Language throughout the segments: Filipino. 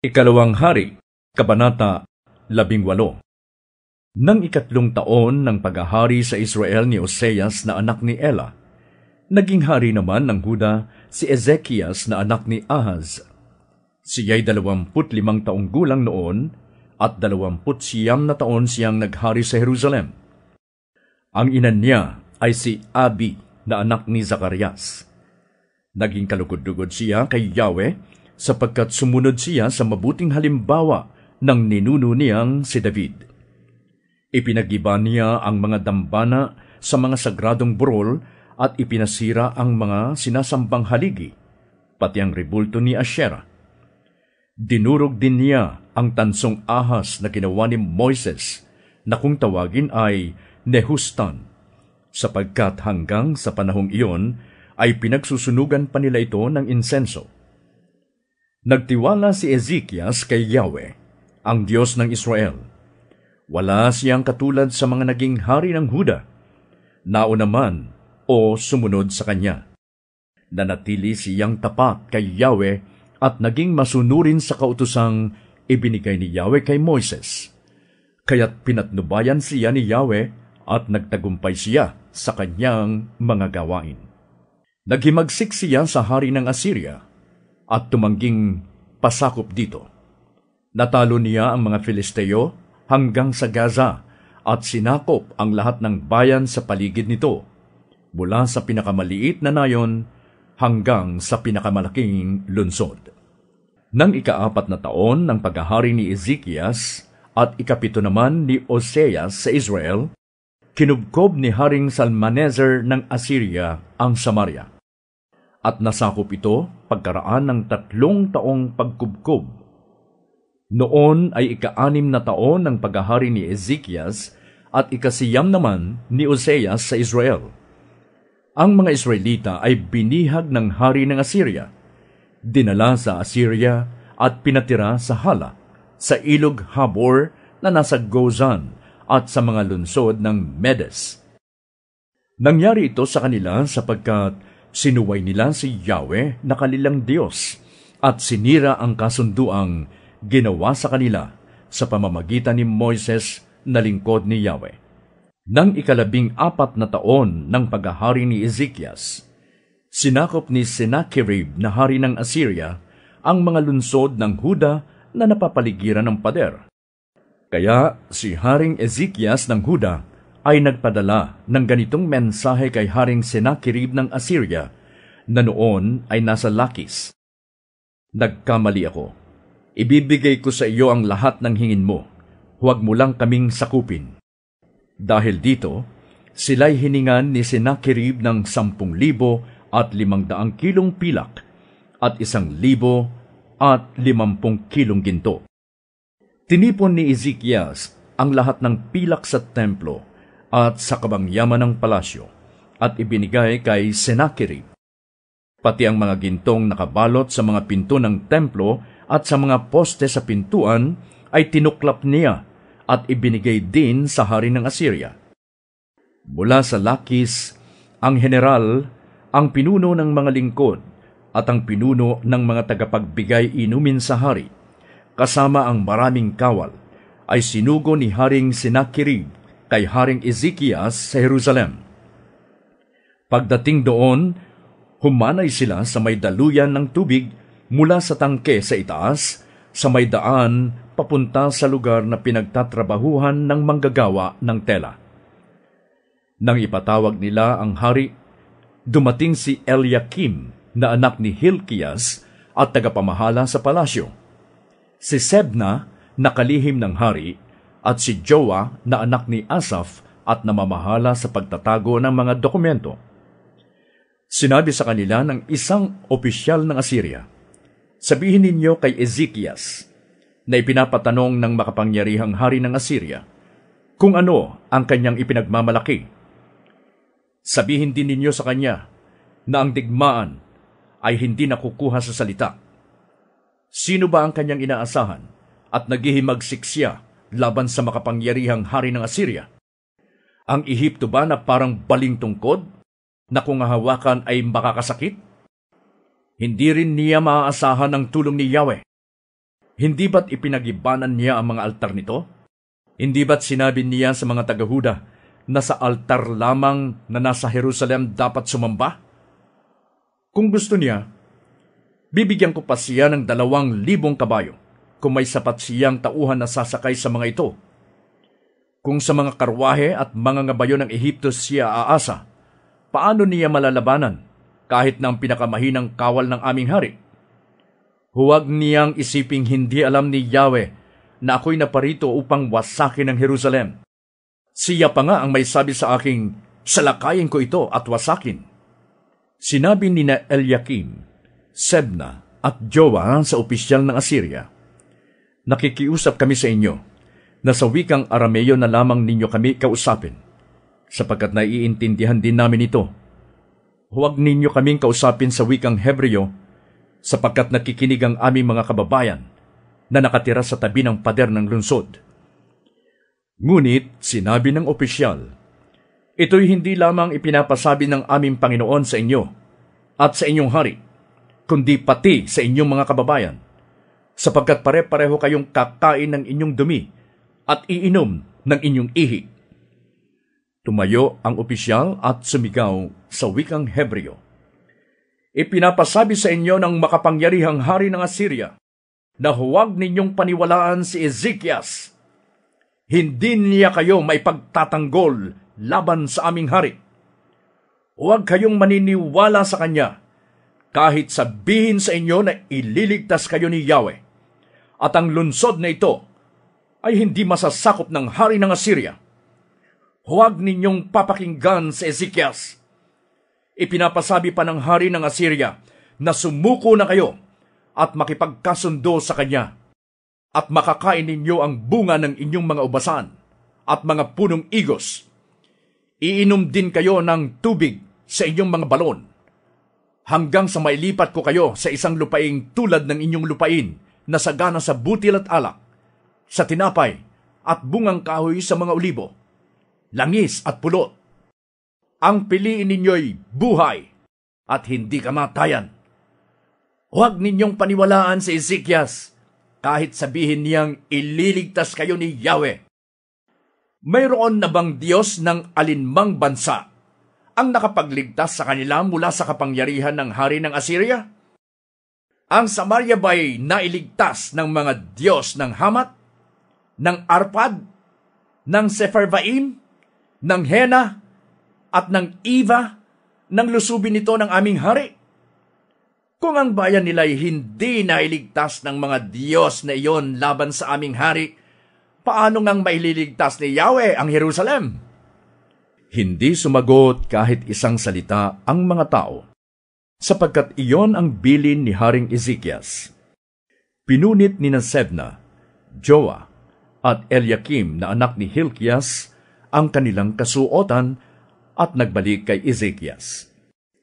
Ikalawang Hari, Kabanata 18. Nang ikatlong taon ng paghahari sa Israel ni Oseas na anak ni Ela, naging hari naman ng Huda si Ezekias na anak ni Ahaz. Siya'y 25 taong gulang noon at 29 na taon siyang naghari sa Jerusalem. Ang ina niya ay si Abi na anak ni Zacarias. Naging kalugod-lugod siya kay Yahweh sapagkat sumunod siya sa mabuting halimbawa ng ninuno niyang si David. Ipinagiba niya ang mga dambana sa mga sagradong burol at ipinasira ang mga sinasambang haligi, pati ang rebulto ni Asherah. Dinurog din niya ang tansong ahas na ginawa ni Moises na kung tawagin ay Nehustan, sapagkat hanggang sa panahong iyon ay pinagsusunugan pa nila ito ng insenso. Nagtiwala si Ezekias kay Yahweh, ang Diyos ng Israel. Wala siyang katulad sa mga naging hari ng Huda, nauna man o sumunod sa kanya. Nanatili siyang tapat kay Yahweh at naging masunurin sa kautusang ibinigay ni Yahweh kay Moises. Kaya't pinatnubayan siya ni Yahweh at nagtagumpay siya sa kanyang mga gawain. Naghimagsik siya sa hari ng Assyria at tumangging pasakop dito. Natalo niya ang mga Filisteo hanggang sa Gaza at sinakop ang lahat ng bayan sa paligid nito, mula sa pinakamaliit na nayon hanggang sa pinakamalaking lungsod. Nang ika-4 na taon ng paghahari ni Ezekias at ika-7 naman ni Oseas sa Israel, kinubkob ni Haring Salmaneser ng Assyria ang Samaria. At nasakop ito pagkaraan ng 3 taong pagkubkob. Noon ay ika-6 na taon ng paghahari ni Ezekias at ika-9 naman ni Oseas sa Israel. Ang mga Israelita ay binihag ng hari ng Assyria, dinala sa Assyria at pinatira sa Hala, sa ilog Habor na nasa Gozan at sa mga lungsod ng Medes. Nangyari ito sa kanila sapagkat sinuway nila si Yahweh na kanilang Diyos at sinira ang kasunduang ginawa sa kanila sa pamamagitan ni Moises na lingkod ni Yahweh. Nang ika-14 na taon ng paghahari ni Ezekias, sinakop ni Sennacherib na hari ng Assyria ang mga lungsod ng Huda na napapaligiran ng pader. Kaya si Haring Ezekias ng Huda ay nagpadala ng ganitong mensahe kay Haring Sennacherib ng Assyria na noon ay nasa Lakis. Nagkamali ako. Ibibigay ko sa iyo ang lahat ng hingin mo. Huwag mo lang kaming sakupin. Dahil dito, sila'y hiningan ni Sennacherib ng 10,500 kilong pilak at 1,050 kilong ginto. Tinipon ni Ezekias ang lahat ng pilak sa templo at sa kabangyaman ng palasyo, at ibinigay kay Sennacherib. Pati ang mga gintong nakabalot sa mga pinto ng templo at sa mga poste sa pintuan ay tinuklap niya at ibinigay din sa hari ng Assyria. Mula sa Lakis, ang general, ang pinuno ng mga lingkod, at ang pinuno ng mga tagapagbigay inumin sa hari, kasama ang maraming kawal, ay sinugo ni Haring Sennacherib kay Haring Ezekias sa Jerusalem. Pagdating doon, humanay sila sa may daluyan ng tubig mula sa tangke sa itaas, sa may daan papunta sa lugar na pinagtatrabahuhan ng manggagawa ng tela. Nang ipatawag nila ang hari, dumating si Eliakim na anak ni Hilkias at tagapamahala sa palasyo, si Sebna na kalihim ng hari, at si Joa na anak ni Asaph at namamahala sa pagtatago ng mga dokumento. Sinabi sa kanila ng isang opisyal ng Assyria, "Sabihin ninyo kay Ezekias na ipinapatanong ng makapangyarihang hari ng Assyria kung ano ang kanyang ipinagmamalaki. Sabihin din ninyo sa kanya na ang digmaan ay hindi nakukuha sa salita. Sino ba ang kanyang inaasahan at naghihimagsik siya laban sa makapangyarihang hari ng Assyria? Ang Ehipto ba na parang baling tungkod na kung hahawakan ay makakasakit? Hindi rin niya maaasahan ang tulong ni Yahweh. Hindi ba't ipinagibanan niya ang mga altar nito? Hindi ba't sinabi niya sa mga taga-Huda na sa altar lamang na nasa Jerusalem dapat sumamba? Kung gusto niya, bibigyan ko pa siya ng 2,000 kabayo kung may sapat siyang tauhan na sasakay sa mga ito. Kung sa mga karwahe at mga ngabayo ng Ehipto siya aasa, paano niya malalabanan kahit na ang pinakamahinang kawal ng aming hari? Huwag niyang isiping hindi alam ni Yahweh na ako'y naparito upang wasakin ang Jerusalem. Siya pa nga ang may sabi sa aking, salakayin ko ito at wasakin. Sinabi ni na Eliakim, Sebna at Joa sa opisyal ng Assyria, nakikiusap kami sa inyo na sa wikang Arameo na lamang ninyo kami kausapin, sapagkat naiintindihan din namin ito. Huwag ninyo kaming kausapin sa wikang Hebreo, sapagkat nakikinig ang aming mga kababayan na nakatira sa tabi ng pader ng lungsod. Ngunit sinabi ng opisyal, ito'y hindi lamang ipinapasabi ng aming Panginoon sa inyo at sa inyong hari, kundi pati sa inyong mga kababayan, sapagkat pare-pareho kayong kakain ng inyong dumi at iinom ng inyong ihi. Tumayo ang opisyal at sumigaw sa wikang Hebreo, ipinapasabi sa inyo ng makapangyarihang hari ng Assyria na huwag ninyong paniwalaan si Ezekias. Hindi niya kayo maipagtatanggol laban sa aming hari. Huwag kayong maniniwala sa kanya kahit sabihin sa inyo na ililigtas kayo ni Yahweh at ang lungsod na ito ay hindi masasakop ng hari ng Assyria. Huwag ninyong papakinggan si Ezekias. Ipinapasabi pa ng hari ng Assyria na sumuko na kayo at makipagkasundo sa kanya, at makakain ninyo ang bunga ng inyong mga ubasan at mga punong igos. Iinom din kayo ng tubig sa inyong mga balon, hanggang sa mailipat ko kayo sa isang lupaing tulad ng inyong lupain na sagana sa butil at alak, sa tinapay at bungang kahoy sa mga olibo, langis at pulot. Ang piliin ninyo'y buhay at hindi kamatayan. Huwag ninyong paniwalaan si Ezekias kahit sabihin niyang ililigtas kayo ni Yahweh. Mayroon na bang Diyos ng alinmang bansa ang nakapagligtas sa kanila mula sa kapangyarihan ng hari ng Assyria? Ang Samaria ba'y nailigtas ng mga Diyos ng Hamat, ng Arpad, ng Sepharvaim, ng Hena, at ng Iva, ng lusubin nito ng aming hari? Kung ang bayan nila'y hindi nailigtas ng mga Diyos na iyon laban sa aming hari, paano ngang maililigtas ni Yahweh ang Jerusalem? Hindi sumagot kahit isang salita ang mga tao, sapagkat iyon ang bilin ni Haring Ezekias. Pinunit ni Sebna, Joa, at Eliakim na anak ni Hilkias ang kanilang kasuotan at nagbalik kay Ezekias.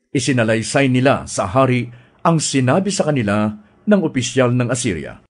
Isinalaysay nila sa hari ang sinabi sa kanila ng opisyal ng Assyria.